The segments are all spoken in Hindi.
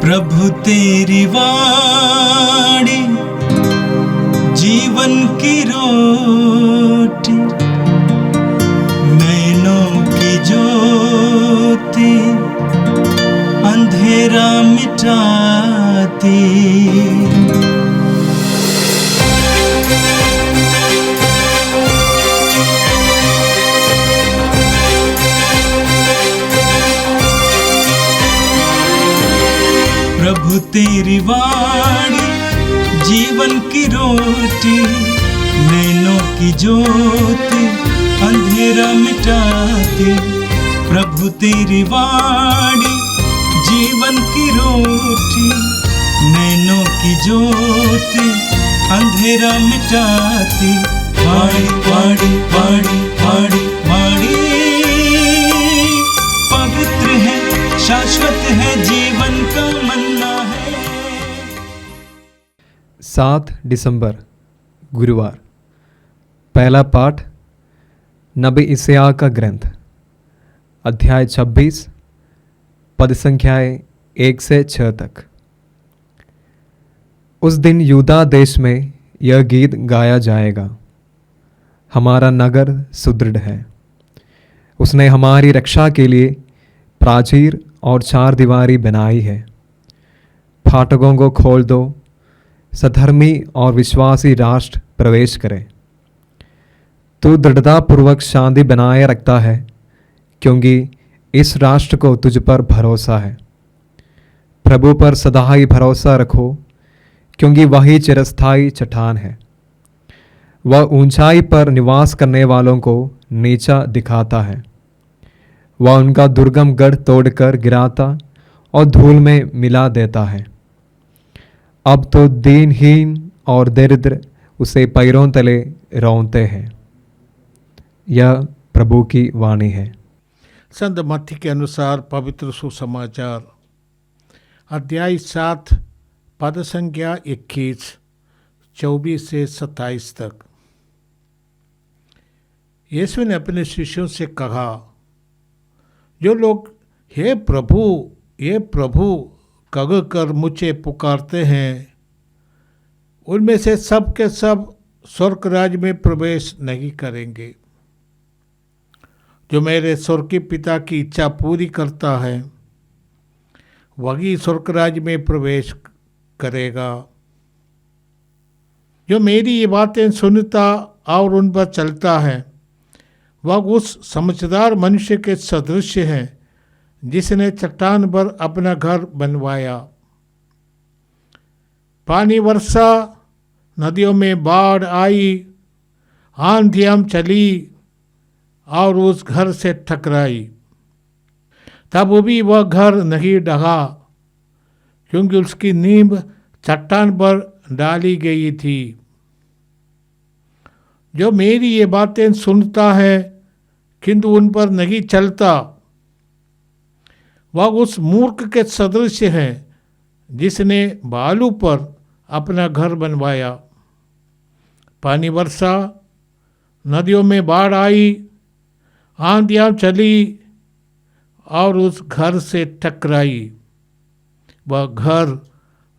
प्रभु तेरी वाणी जीवन की रोटी, नैनों की ज्योति अंधेरा मिटाती। प्रभु तेरी वाणी जीवन की रोटी, नैनों की ज्योति अंधेरा मिटाती। प्रभु तेरी वाणी जीवन की रोटी, नैनों की ज्योति अंधेरा मिटाती। वाणी वाणी वाणी वाणी वाणी पवित्र है, शाश्वत है, जीवन का मन्ना है। 7 दिसंबर गुरुवार। पहला पाठ नबी इस्याह का ग्रंथ, अध्याय 26, पद संख्याएं 1 से 6 तक। उस दिन यूदा देश में यह गीत गाया जाएगा, हमारा नगर सुदृढ़ है, उसने हमारी रक्षा के लिए प्राचीर और 4 दीवारी बनाई है। फाटकों को खोल दो, सधर्मी और विश्वासी राष्ट्र प्रवेश करें। तू दृढ़तापूर्वक शांति बनाए रखता है, क्योंकि इस राष्ट्र को तुझ पर भरोसा है। प्रभु पर सदा ही भरोसा रखो, क्योंकि वही चिरस्थायी चट्टान है। वह ऊंचाई पर निवास करने वालों को नीचा दिखाता है। वह उनका दुर्गम गढ़ तोड़कर गिराता और धूल में मिला देता है। अब तो दीनहीन और दरिद्र उसे पैरों तले रौंदते हैं। यह प्रभु की वाणी है। संत मत्ती के अनुसार पवित्र सुसमाचार, अध्याय 7, पद संख्या 21, 24 से 27 तक। यीशु ने अपने शिष्यों से कहा, जो लोग हे प्रभु कह कर मुझे पुकारते हैं, उनमें से सब के सब स्वर्ग राज्य में प्रवेश नहीं करेंगे। जो मेरे स्वर्गीय पिता की इच्छा पूरी करता है, वही स्वर्ग राज्य में प्रवेश करेगा। जो मेरी ये बातें सुनता और उन पर चलता है, वह उस समझदार मनुष्य के सदृश है, जिसने चट्टान पर अपना घर बनवाया। पानी वर्षा, नदियों में बाढ़ आई, आंधियां चली और उस घर से टकराई, तब भी वह घर नहीं ढहा, क्योंकि उसकी नींव चट्टान पर डाली गई थी। जो मेरी ये बातें सुनता है किंतु उन पर नहीं चलता, वह उस मूर्ख के सदृश है, जिसने बालू पर अपना घर बनवाया। पानी वर्षा, नदियों में बाढ़ आई, आंधियां चली और उस घर से टकराई, वह घर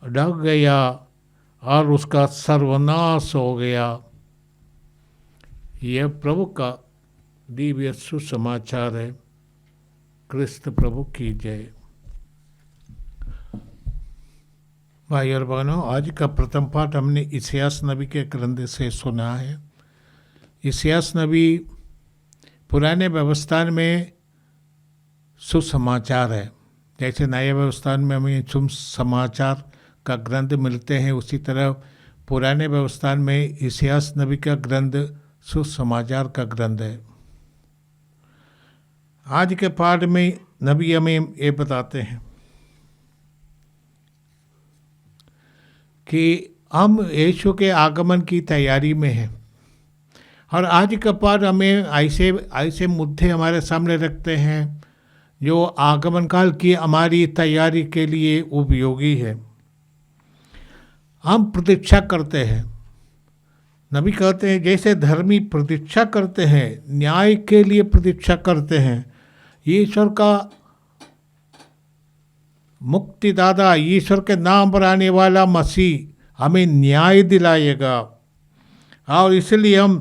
ढह गया और उसका सर्वनाश हो गया। यह प्रभु का दिव्य सुसमाचार है। क्रिस्त प्रभु की जय। भाई और बहनों, आज का प्रथम पाठ हमने इस्यास नबी के ग्रंथ से सुना है। इस्यास नबी पुराने व्यवस्था में सुसमाचार है। जैसे नए व्यवस्था में हमें सुसमाचार का ग्रंथ मिलते हैं, उसी तरह पुराने व्यवस्था में इस्यास नबी का ग्रंथ सुसमाचार का ग्रंथ है। आज के पाठ में नबी हमें ये बताते हैं कि हम यीशु के आगमन की तैयारी में हैं, और आज का पाठ हमें ऐसे मुद्दे हमारे सामने रखते हैं जो आगमन काल की हमारी तैयारी के लिए उपयोगी है। हम प्रतीक्षा करते हैं, नबी कहते हैं जैसे धर्मी प्रतीक्षा करते हैं, न्याय के लिए प्रतीक्षा करते हैं, ईश्वर का मुक्तिदाता ईश्वर के नाम पर आने वाला मसीह हमें न्याय दिलाएगा, और इसलिए हम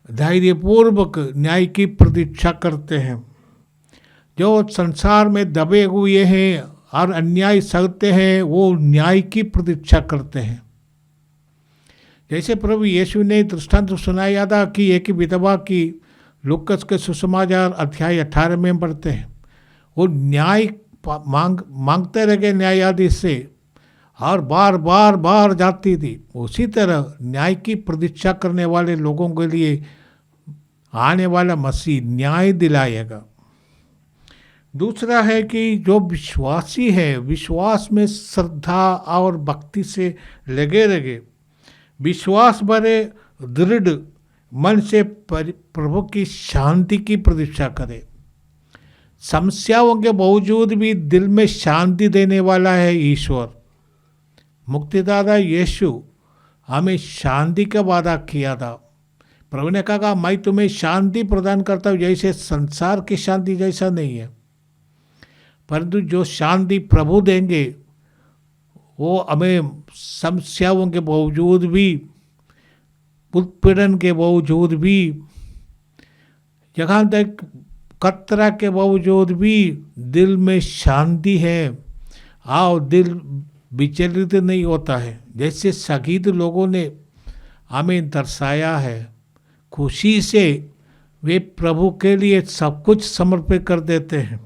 धैर्यपूर्वक न्याय की प्रतीक्षा करते हैं। जो संसार में दबे हुए हैं और अन्याय सहते हैं, वो न्याय की प्रतीक्षा करते हैं। जैसे प्रभु यीशु ने दृष्टांत सुनाया था कि एक विधवा की, लूकस के सुसमाचार अध्याय 18 में पढ़ते हैं। वो न्याय मांगते रहे न्यायाधीश से, और बार जाती थी। उसी तरह न्याय की प्रतीक्षा करने वाले लोगों के लिए आने वाला मसीह न्याय दिलाएगा। दूसरा है कि जो विश्वासी है, विश्वास में श्रद्धा और भक्ति से लगे रहे, विश्वास भरे दृढ़ मन से प्रभु की शांति की प्रतीक्षा करे। समस्याओं के बावजूद भी दिल में शांति देने वाला है ईश्वर। मुक्तिदाता यीशु हमें शांति का वादा किया था। प्रभु ने कहा, मैं तुम्हें शांति प्रदान करता हूँ, जैसे संसार की शांति जैसा नहीं है, परंतु जो शांति प्रभु देंगे वो हमें समस्याओं के बावजूद भी, उत्पीड़न के बावजूद भी, जहाँ तक खतरा के बावजूद भी दिल में शांति है और दिल विचलित नहीं होता है। जैसे शहीद लोगों ने हमें दर्शाया है, खुशी से वे प्रभु के लिए सब कुछ समर्पित कर देते हैं।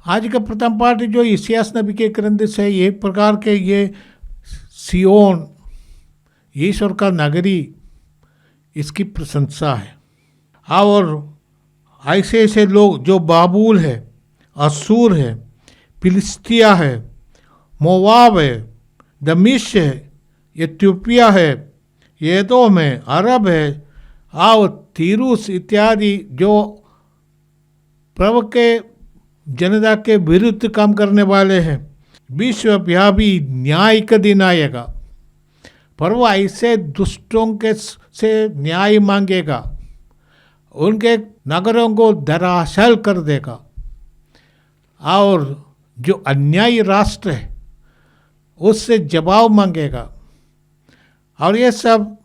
आज का प्रथम पाठ जो इसियास नबी के ग्रंथ से, एक प्रकार के ये सियोन ईश्वर का नगरी, इसकी प्रशंसा है। और ऐसे ऐसे लोग जो बाबुल है, असूर है, फिलिस्तिया है, मोवाब है, दमिश्क है, इथियोपिया है, एदोम है, अरब है और तीरूस इत्यादि, जो प्रभु के जनता के विरुद्ध काम करने वाले हैं, विश्वव्यापी न्याय का दिन आएगा। पर वो ऐसे दुष्टों के से न्याय मांगेगा, उनके नगरों को धराशायी कर देगा, और जो अन्यायी राष्ट्र है उससे जवाब मांगेगा। और ये सब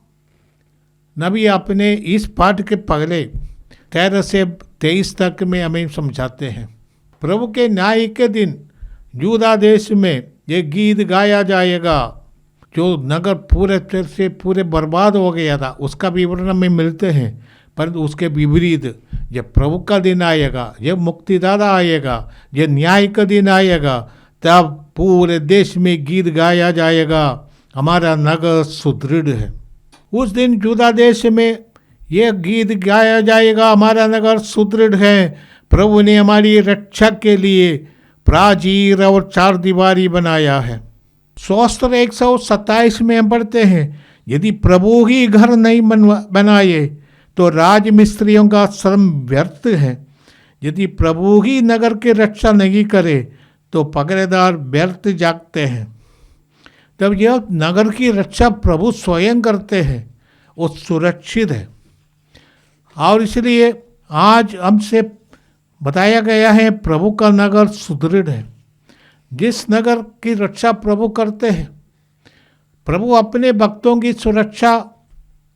नबी अपने इस पाठ के पहले 13 से 23 तक में हमें समझाते हैं। प्रभु के न्याय के दिन यूदा देश में ये गीत गाया जाएगा। जो नगर पूरे तरह से पूरे बर्बाद हो गया था, उसका विवरण में मिलते हैं, परंतु उसके विपरीत जब प्रभु का दिन आएगा, जब मुक्तिदाता आएगा, जब न्याय का दिन आएगा, तब पूरे देश में गीत गाया जाएगा, हमारा नगर सुदृढ़ है। उस दिन यूदा देश में यह गीत गाया जाएगा, हमारा नगर सुदृढ़ है, प्रभु ने हमारी रक्षा के लिए प्राचीर और चार दीवारी बनाया है। स्तोत्र 127 में हम पढ़ते हैं, यदि प्रभु ही घर नहीं बनाए तो राज मिस्त्रियों का श्रम व्यर्थ है। यदि प्रभु ही नगर की रक्षा नहीं करे तो पहरेदार व्यर्थ जागते हैं। तब यह नगर की रक्षा प्रभु स्वयं करते हैं, वो सुरक्षित है। और इसलिए आज हमसे बताया गया है प्रभु का नगर सुदृढ़ है। जिस नगर की रक्षा प्रभु करते हैं, प्रभु अपने भक्तों की सुरक्षा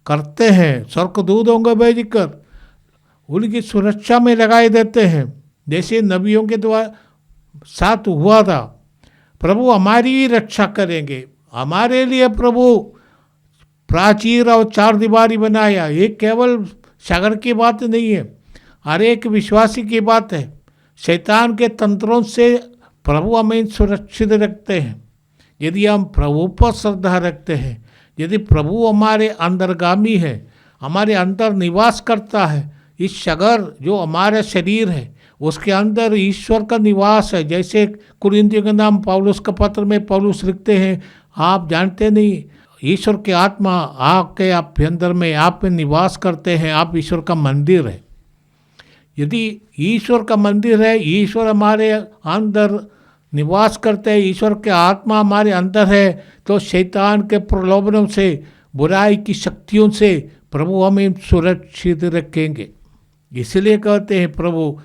करते हैं, स्वर्गदूतों को भेजकर उनकी सुरक्षा में लगाए देते हैं, जैसे नबियों के द्वारा साथ हुआ था। प्रभु हमारी ही रक्षा करेंगे। हमारे लिए प्रभु प्राचीर और चार दीवारी बनाया। ये केवल सागर की बात नहीं है, हर एक विश्वासी की बात है। शैतान के तंत्रों से प्रभु हमें सुरक्षित रखते हैं। यदि हम प्रभु पर श्रद्धा रखते हैं, यदि प्रभु हमारे अंतर्गामी है, हमारे अंदर निवास करता है, इस शगर जो हमारा शरीर है उसके अंदर ईश्वर का निवास है। जैसे कुरिन्थियों के नाम पौलुस का पत्र में पौलुस लिखते हैं, आप जानते नहीं ईश्वर की आत्मा आपके अभ्यंतर में आप में निवास करते हैं, आप ईश्वर का मंदिर है। यदि ईश्वर का मंदिर है, ईश्वर हमारे अंदर निवास करते हैं, ईश्वर के आत्मा हमारे अंदर है, तो शैतान के प्रलोभनों से, बुराई की शक्तियों से प्रभु हमें सुरक्षित रखेंगे। इसलिए कहते हैं प्रभु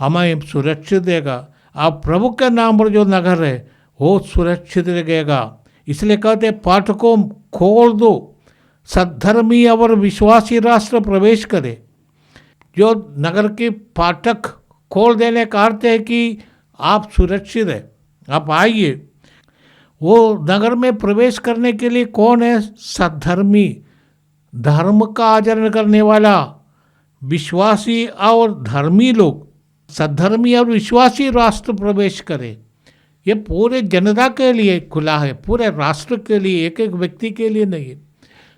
हमें सुरक्षित देगा। अब प्रभु के नाम पर जो नगर है वो सुरक्षित रहेगा। इसलिए कहते फाटकों खोल दो, सद्धर्मी और विश्वासी राष्ट्र प्रवेश करे। जो नगर के फाटक खोल देने का अर्थ है कि आप सुरक्षित है, आप आइए। वो नगर में प्रवेश करने के लिए कौन है? सद्धर्मी, धर्म का आचरण करने वाला, विश्वासी और धर्मी लोग, सद्धर्मी और विश्वासी राष्ट्र प्रवेश करे। ये पूरे जनता के लिए खुला है, पूरे राष्ट्र के लिए, एक एक व्यक्ति के लिए नहीं है।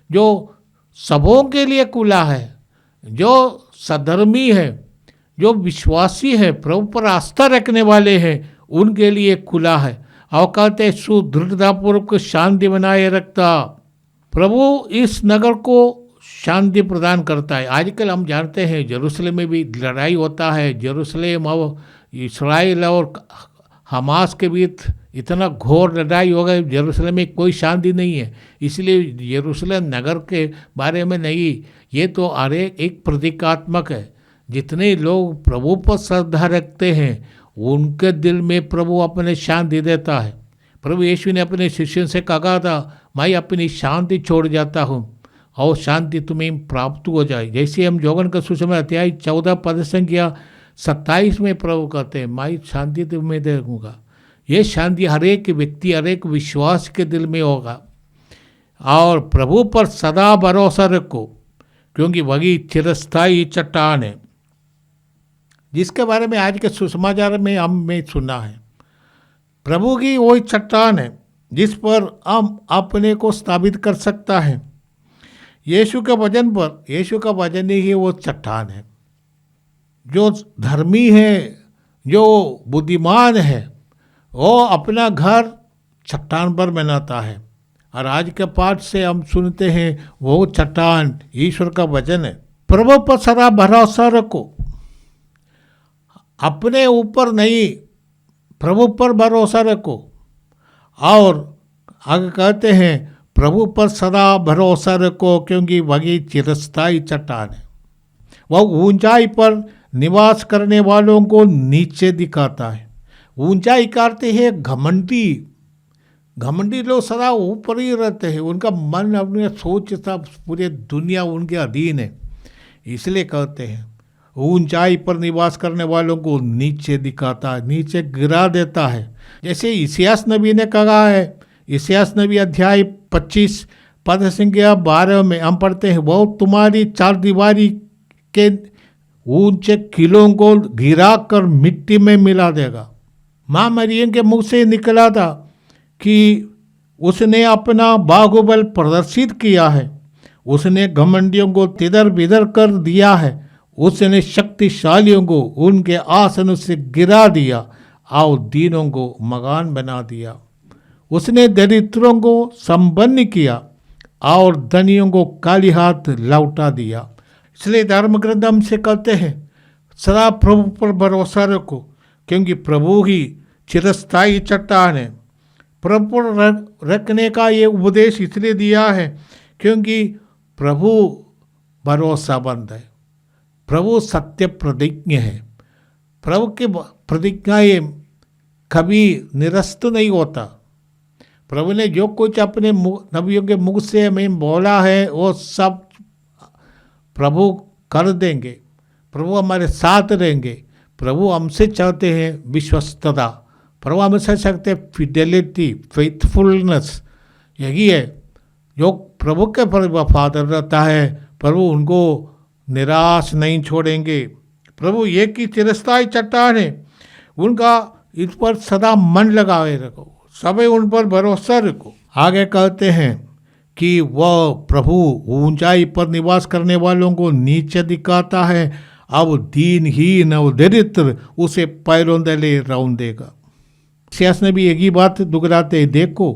जो सबों के लिए खुला है, जो सद्धर्मी है, जो विश्वासी है, प्रभु पर आस्था रखने वाले हैं, उनके लिए खुला है। और कहते सुदृढ़तापूर्वक शांति बनाए रखता। प्रभु इस नगर को शांति प्रदान करता है। आजकल हम जानते हैं यरूशलेम में भी लड़ाई होता है। यरूशलेम और इस्राएल और हमास के बीच इतना घोर लड़ाई हो गई, यरूशलेम में कोई शांति नहीं है। इसलिए यरूशलेम नगर के बारे में नहीं, ये तो अरे एक प्रतीकात्मक है। जितने लोग प्रभु पर श्रद्धा रखते हैं उनके दिल में प्रभु अपने शांति देता है। प्रभु यीशु ने अपने शिष्यों से कहा था, मैं अपनी शांति छोड़ जाता हूँ और शांति तुम्हें प्राप्त हो जाए। जैसे हम योहन्ना का सुसमाचार अध्याय 14 पद संख्या 27 में प्रभु कहते हैं, मैं शांति तुम्हें दे दूँगा। ये शांति हर एक व्यक्ति, हर एक विश्वास के दिल में होगा। और प्रभु पर सदा भरोसा रखो, क्योंकि वही चिरस्थायी चट्टान है, जिसके बारे में आज के सुसमाचार में हमने सुना है। प्रभु की वही चट्टान है जिस पर हम अपने को स्थापित कर सकता है। यीशु के वचन पर, यीशु का वचन ही वो चट्टान है। जो धर्मी है, जो बुद्धिमान है, वो अपना घर चट्टान पर बनाता है। और आज के पाठ से हम सुनते हैं वो चट्टान ईश्वर का वचन है। प्रभु पर सदा भरोसा रखो, अपने ऊपर नहीं, प्रभु पर भरोसा रखो। और आगे कहते हैं प्रभु पर सदा भरोसा रखो, क्योंकि वही चिरस्थायी चट्टान है। वह ऊंचाई पर निवास करने वालों को नीचे दिखाता है। ऊंचाई करते हैं घमंडी, घमंडी लोग सदा ऊपर ही रहते हैं। उनका मन, अपनी सोच सब पूरे दुनिया उनके अधीन है। इसलिए कहते हैं ऊंचाई पर निवास करने वालों को नीचे दिखाता है, नीचे गिरा देता है। जैसे इसियास नबी ने कहा है, इसियास नबी अध्याय 25 पद संख्या 12 में हम पढ़ते हैं, वो तुम्हारी चार दीवारी के ऊंचे किलों को गिरा कर मिट्टी में मिला देगा। माँ मरियम के मुख से निकला था कि उसने अपना बाहुबल प्रदर्शित किया है, उसने घमंडियों को तिधर बिधर कर दिया है, उसने शक्तिशालियों को उनके आसन से गिरा दिया और दीनों को मकान बना दिया। उसने दरिद्रों को संपन्न किया और धनियों को खाली हाथ लौटा दिया। इसलिए धर्म ग्रंथ हमसे कहते हैं सदा प्रभु पर भरोसा रखो, क्योंकि प्रभु ही चिरस्थायी चट्टान है। प्रभु पर रखने का ये उपदेश इसलिए दिया है क्योंकि प्रभु भरोसामंद है, प्रभु सत्य प्रतिज्ञ है। प्रभु की प्रतिज्ञाएं कभी निरस्त नहीं होता। प्रभु ने जो कुछ अपने नबियों के मुख से हमें बोला है वो सब प्रभु कर देंगे। प्रभु हमारे साथ रहेंगे। प्रभु हमसे चाहते हैं विश्वस्तता, प्रभु हमसे चाहते हैं फिडेलिटी, फेथफुलनेस। यही है जो प्रभु के पर वफादार रहता है, प्रभु उनको निराश नहीं छोड़ेंगे। प्रभु एक ही चिरस्थायी चट्टान है, उनका इस पर सदा मन लगाए रखो, सभी उन पर भरोसा रखो। आगे कहते हैं कि वह प्रभु ऊंचाई पर निवास करने वालों को नीचे दिखाता है, अब दीनहीन और दरिद्र उसे पैरों तले रौंद देगा। इसियास ने भी एक ही बात दोहराते, देखो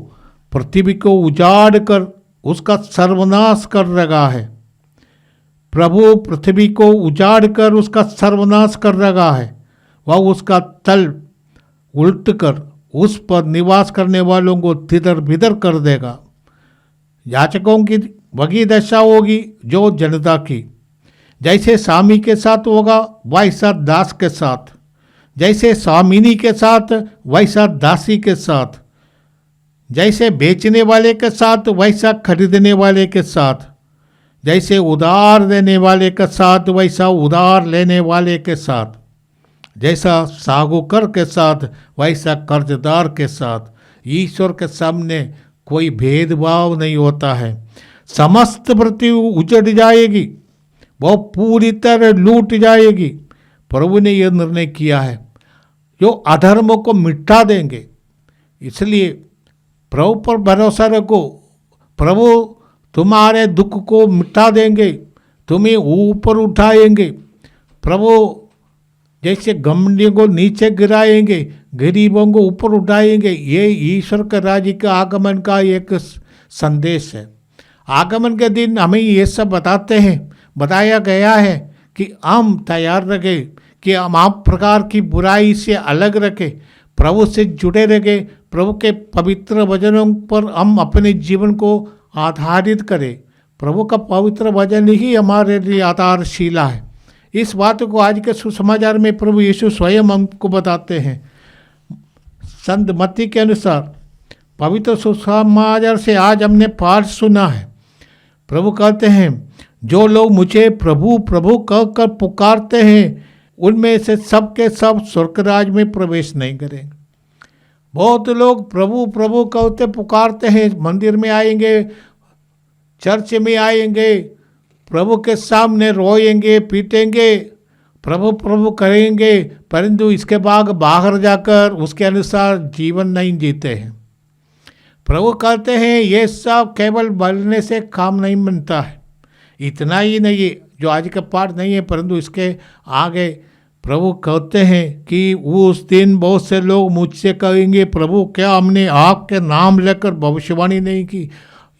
पृथ्वी को उजाड़ कर उसका सर्वनाश कर रखा है। प्रभु पृथ्वी को उजाड़ कर उसका सर्वनाश कर रखा है, वह उसका तल उल्ट कर उस पर निवास करने वालों को तिधर बिधर कर देगा। याचकों की वही दशा होगी जो जनता की, जैसे स्वामी के साथ होगा वैसा दास के साथ। जैसे स्वामिनी के साथ वैसा दासी के साथ, जैसे बेचने वाले के साथ वैसा खरीदने वाले के साथ, जैसे उधार देने वाले के साथ वैसा उधार लेने वाले के साथ, जैसा साहूकर के साथ वैसा कर्जदार के साथ। ईश्वर के सामने कोई भेदभाव नहीं होता है। समस्त पृथ्वी उजड़ जाएगी, वो पूरी तरह लूट जाएगी। प्रभु ने यह निर्णय किया है, जो अधर्म को मिटा देंगे। इसलिए प्रभु पर भरोसा रखो, प्रभु तुम्हारे दुख को मिटा देंगे, तुम्हें ऊपर उठाएंगे। प्रभु जैसे घमंडियों को नीचे गिराएंगे, गरीबों को ऊपर उठाएंगे। ये ईश्वर के राज्य के आगमन का एक संदेश है। आगमन के दिन हमें ये सब बताया गया है कि हम तैयार रखें, कि हम आप प्रकार की बुराई से अलग रखें, प्रभु से जुड़े रहें, प्रभु के पवित्र वचनों पर हम अपने जीवन को आधारित करें। प्रभु का पवित्र वचन ही हमारे लिए आधारशिला है। इस बात को आज के सुसमाचार में प्रभु यीशु स्वयं हमको बताते हैं। संत मत्ती के अनुसार पवित्र सुसमाचार से आज हमने पाठ सुना है। प्रभु कहते हैं, जो लोग मुझे प्रभु प्रभु कहकर पुकारते हैं, उनमें से सब के सब स्वर्गराज में प्रवेश नहीं करेंगे। बहुत लोग प्रभु प्रभु कहते पुकारते हैं, मंदिर में आएंगे, चर्च में आएंगे, प्रभु के सामने रोएंगे, पीटेंगे, प्रभु प्रभु करेंगे, परंतु इसके बाद बाहर जाकर उसके अनुसार जीवन नहीं जीते हैं। प्रभु कहते हैं ये सब केवल बोलने से काम नहीं बनता है। इतना ही नहीं, जो आज का पाठ नहीं है, परंतु इसके आगे प्रभु कहते हैं कि उस दिन बहुत से लोग मुझसे कहेंगे, प्रभु क्या हमने आपके नाम लेकर भविष्यवाणी नहीं की?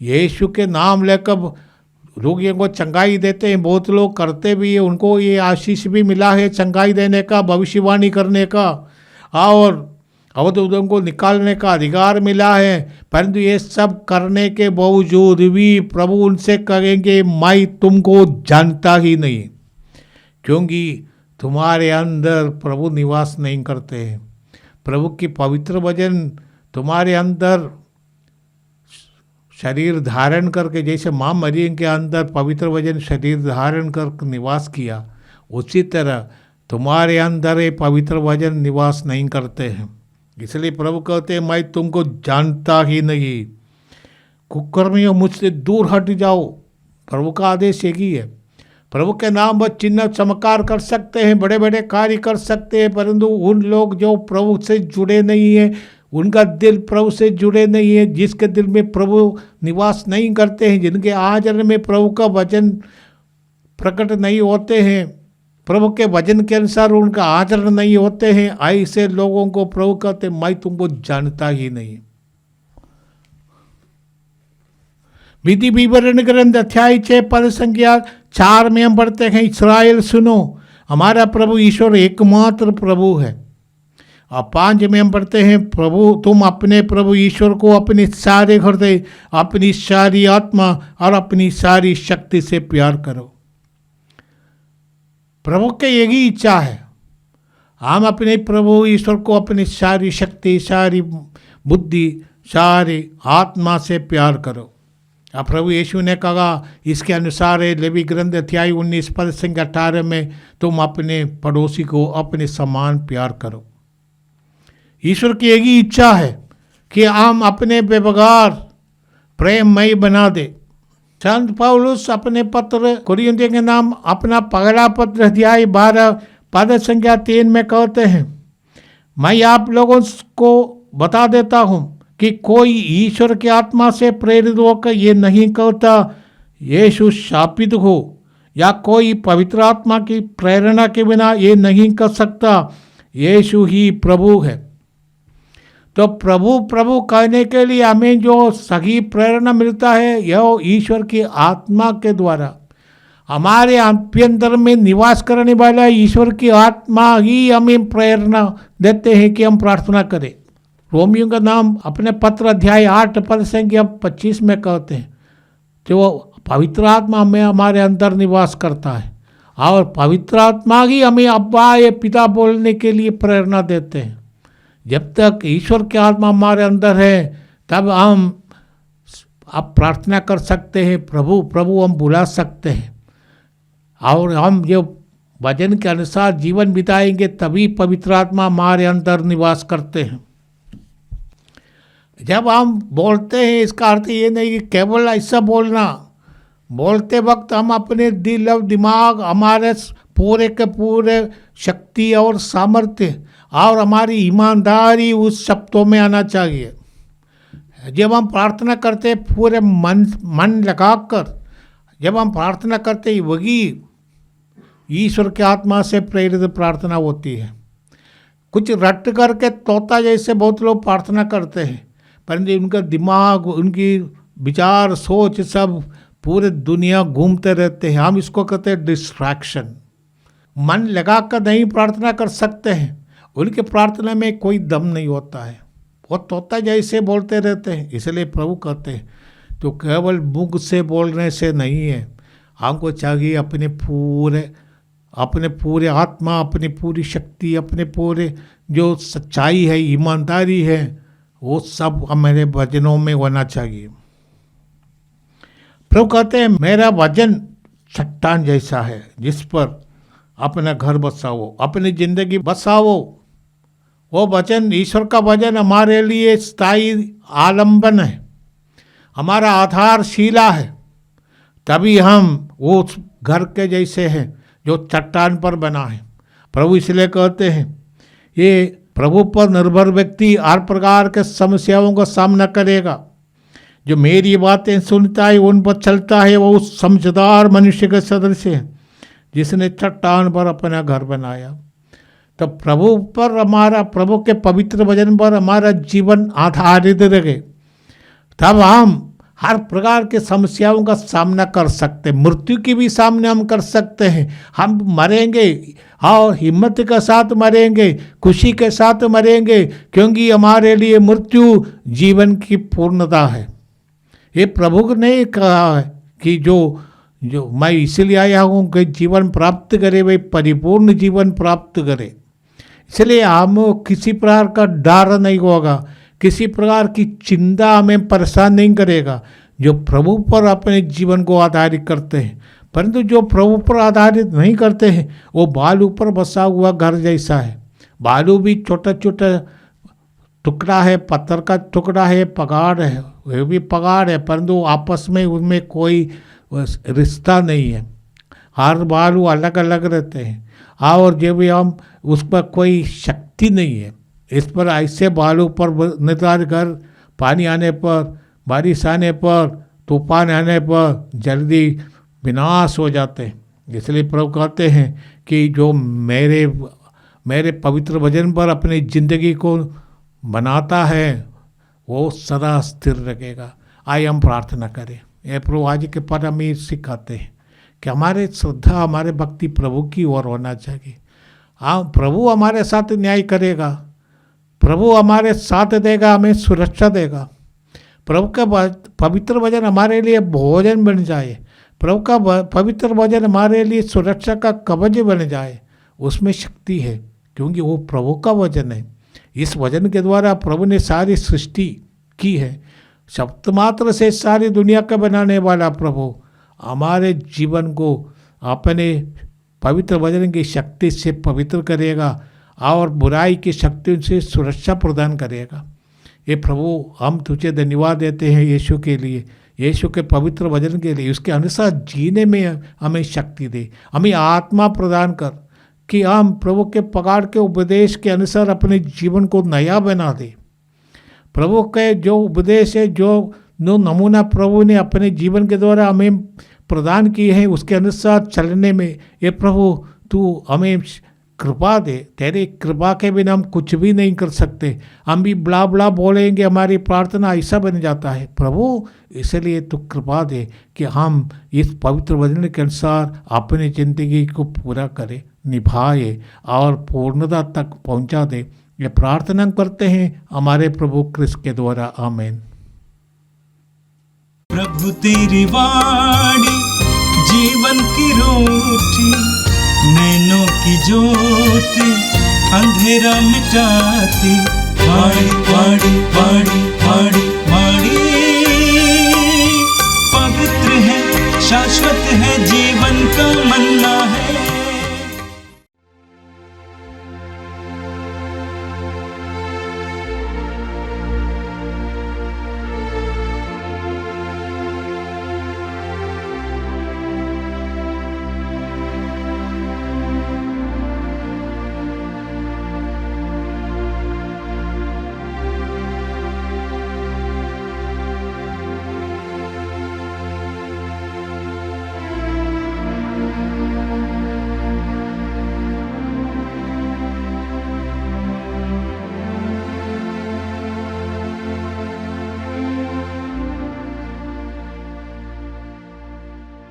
यीशु के नाम लेकर रोगियों को चंगाई देते हैं, बहुत लोग करते भी है, उनको ये आशीष भी मिला है चंगाई देने का, भविष्यवाणी करने का, और अवधूतों को निकालने का अधिकार मिला है। परंतु ये सब करने के बावजूद भी प्रभु उनसे कहेंगे, मैं तुमको जानता ही नहीं, क्योंकि तुम्हारे अंदर प्रभु निवास नहीं करते हैं। प्रभु की पवित्र वचन तुम्हारे अंदर शरीर धारण करके, जैसे माँ मरियम के अंदर पवित्र वचन शरीर धारण कर निवास किया, उसी तरह तुम्हारे अंदर ये पवित्र वचन निवास नहीं करते हैं। इसलिए प्रभु कहते हैं, मैं तुमको जानता ही नहीं, कुकर्मियों मुझसे दूर हट जाओ। प्रभु का आदेश एक ही है। प्रभु के नाम पर चिन्ह चमत्कार कर सकते हैं, बड़े बड़े कार्य कर सकते हैं, परंतु उन लोग जो प्रभु से जुड़े नहीं है, उनका दिल प्रभु से जुड़े नहीं है, जिसके दिल में प्रभु निवास नहीं करते हैं, जिनके आचरण में प्रभु का वचन प्रकट नहीं होते हैं, प्रभु के वचन के अनुसार उनका आचरण नहीं होते हैं, ऐसे लोगों को प्रभु कहते, मैं तुमको जानता ही नहीं। विधि विवरण ग्रंथ अध्याय 6 पद संख्या 4 में हम पढ़ते हैं, इस्राएल सुनो, हमारा प्रभु ईश्वर एकमात्र प्रभु है। और 5 में हम पढ़ते हैं, प्रभु तुम अपने प्रभु ईश्वर को अपने सारे हृदय, अपनी सारी आत्मा और अपनी सारी शक्ति से प्यार करो। प्रभु के यही इच्छा है, हम अपने प्रभु ईश्वर को अपनी सारी शक्ति, सारी बुद्धि, सारी आत्मा से प्यार करो। अब प्रभु यीशु ने कहा इसके अनुसार लेवी ग्रंथ अध्याय 19 पद संख्या 18 में, तुम अपने पड़ोसी को अपने समान प्यार करो। ईश्वर की यही इच्छा है कि हम अपने बेबगार प्रेममय बना दे। संत पौलुस अपने पत्र कुरिन्थियों के नाम अपना पहला पत्र अध्याय 12 पद संख्या 3 में कहते हैं, मैं आप लोगों को बता देता हूँ कि कोई ईश्वर की आत्मा से प्रेरित होकर ये नहीं कहता यीशु शापित हो, या कोई पवित्र आत्मा की प्रेरणा के बिना ये नहीं कह सकता यीशु ही प्रभु है। तो प्रभु प्रभु कहने के लिए हमें जो सही प्रेरणा मिलता है, यह ईश्वर की आत्मा के द्वारा। हमारे अभ्यंतर में निवास करने वाला ईश्वर की आत्मा ही हमें प्रेरणा देते हैं कि हम प्रार्थना करें। रोमियो का नाम अपने पत्र अध्याय 8 पद संख्या 25 में कहते हैं, जो पवित्र आत्मा में हमारे अंदर निवास करता है, और पवित्र आत्मा ही हमें अब्बा या पिता बोलने के लिए प्रेरणा देते हैं। जब तक ईश्वर की आत्मा हमारे अंदर है तब हम अब प्रार्थना कर सकते हैं, प्रभु प्रभु हम बुला सकते हैं, और हम जो वचन के अनुसार जीवन बिताएंगे तभी पवित्र आत्मा हमारे अंदर निवास करते हैं। जब हम बोलते हैं इसका अर्थ ये नहीं कि केवल ऐसा बोलना, बोलते वक्त हम अपने दिल और दिमाग, हमारे पूरे के पूरे शक्ति और सामर्थ्य और हमारी ईमानदारी उस शब्दों में आना चाहिए। जब हम प्रार्थना करते पूरे मन लगाकर जब हम प्रार्थना करते वही ईश्वर की आत्मा से प्रेरित प्रार्थना होती है। कुछ रट करके तोता जैसे बहुत लोग प्रार्थना करते हैं, परंतु उनका दिमाग, उनकी विचार, सोच सब पूरे दुनिया घूमते रहते हैं। हम इसको कहते हैं डिस्ट्रैक्शन। मन लगा कर नहीं प्रार्थना कर सकते हैं, उनके प्रार्थना में कोई दम नहीं होता है, वो तोता जैसे बोलते रहते हैं। इसलिए प्रभु कहते हैं तो केवल मुख से बोलने से नहीं है, हमको चाहिए अपने पूरे आत्मा, अपनी पूरी शक्ति, अपने पूरे जो सच्चाई है, ईमानदारी है, वो सब हमारे वचनों में होना चाहिए। प्रभु कहते हैं मेरा वचन चट्टान जैसा है जिस पर अपना घर बसाओ, अपनी जिंदगी बसाओ। वो वचन, ईश्वर का वचन हमारे लिए स्थायी आलंबन है, हमारा आधारशिला है। तभी हम वो घर के जैसे हैं जो चट्टान पर बना है। प्रभु इसलिए कहते हैं ये प्रभु पर निर्भर व्यक्ति हर प्रकार के समस्याओं का सामना करेगा। जो मेरी बातें सुनता है, उन पर चलता है, वो उस समझदार मनुष्य के सदृश है जिसने चट्टान पर अपना घर बनाया। तो प्रभु पर हमारा, प्रभु के पवित्र वचन पर हमारा जीवन आधारित रहे, तब हम हर प्रकार के समस्याओं का सामना कर सकते हैं। मृत्यु की भी सामने हम कर सकते हैं। हम मरेंगे और हिम्मत के साथ मरेंगे, खुशी के साथ मरेंगे, क्योंकि हमारे लिए मृत्यु जीवन की पूर्णता है। ये प्रभु ने कहा है कि जो मैं इसलिए आया हूँ कि जीवन प्राप्त करे, वे परिपूर्ण जीवन प्राप्त करे। इसलिए हम किसी प्रकार का डर नहीं होगा, किसी प्रकार की चिंता हमें परेशान नहीं करेगा जो प्रभु पर अपने जीवन को आधारित करते हैं। परंतु जो प्रभु पर आधारित नहीं करते हैं वो बालू पर बसा हुआ घर जैसा है। बालू भी छोटा छोटा टुकड़ा है, पत्थर का टुकड़ा है, पगार है, वह भी पगार है, परंतु आपस में उनमें कोई रिश्ता नहीं है। हर बालू अलग अलग रहते हैं और जब भी हम उस पर कोई शक्ति नहीं है। इस पर ऐसे बालू पर निर्धारित घर पानी आने पर, बारिश आने पर, तूफान आने पर जल्दी विनाश हो जाते हैं। इसलिए प्रभु कहते हैं कि जो मेरे पवित्र वचन पर अपनी ज़िंदगी को बनाता है वो सदा स्थिर रहेगा। आइए हम प्रार्थना करें। ये प्रभु आज के पर हमें सिखाते हैं कि हमारे श्रद्धा, हमारे भक्ति प्रभु की ओर होना चाहिए। हाँ, प्रभु हमारे साथ न्याय करेगा, प्रभु हमारे साथ देगा, हमें सुरक्षा देगा। प्रभु का पवित्र वचन हमारे लिए भोजन बन जाए, प्रभु का पवित्र वचन हमारे लिए सुरक्षा का कवच बन जाए, उसमें शक्ति है, क्योंकि वो प्रभु का वचन है। इस वचन के द्वारा प्रभु ने सारी सृष्टि की है। शब्द मात्र से सारी दुनिया का बनाने वाला प्रभु हमारे जीवन को अपने पवित्र वचन की शक्ति से पवित्र करेगा और बुराई की शक्ति से सुरक्षा प्रदान करेगा। ये प्रभु हम तुझे धन्यवाद देते हैं यीशु के लिए, यीशु के पवित्र वचन के लिए। उसके अनुसार जीने में हमें शक्ति दे, हमें आत्मा प्रदान कर कि हम प्रभु के पगार के उपदेश के अनुसार अपने जीवन को नया बना दे। प्रभु के जो उपदेश है, जो नमूना प्रभु ने अपने जीवन के द्वारा हमें प्रदान किए हैं, उसके अनुसार चलने में ये प्रभु तू हमें कृपा दे। तेरे कृपा के बिना हम कुछ भी नहीं कर सकते। हम भी ब्ला ब्ला बोलेंगे, हमारी प्रार्थना ऐसा बन जाता है। प्रभु इसलिए तू कृपा दे कि हम इस पवित्र वचन के अनुसार अपनी ज़िंदगी को पूरा करें, निभाए और पूर्णता तक पहुंचा दे। ये प्रार्थना करते हैं हमारे प्रभु क्रिस्त के द्वारा, आमीन। प्रभु तेरी वाणी जीवन की रोटी नैनों की ज्योति अंधेरा मिटाती, वाणी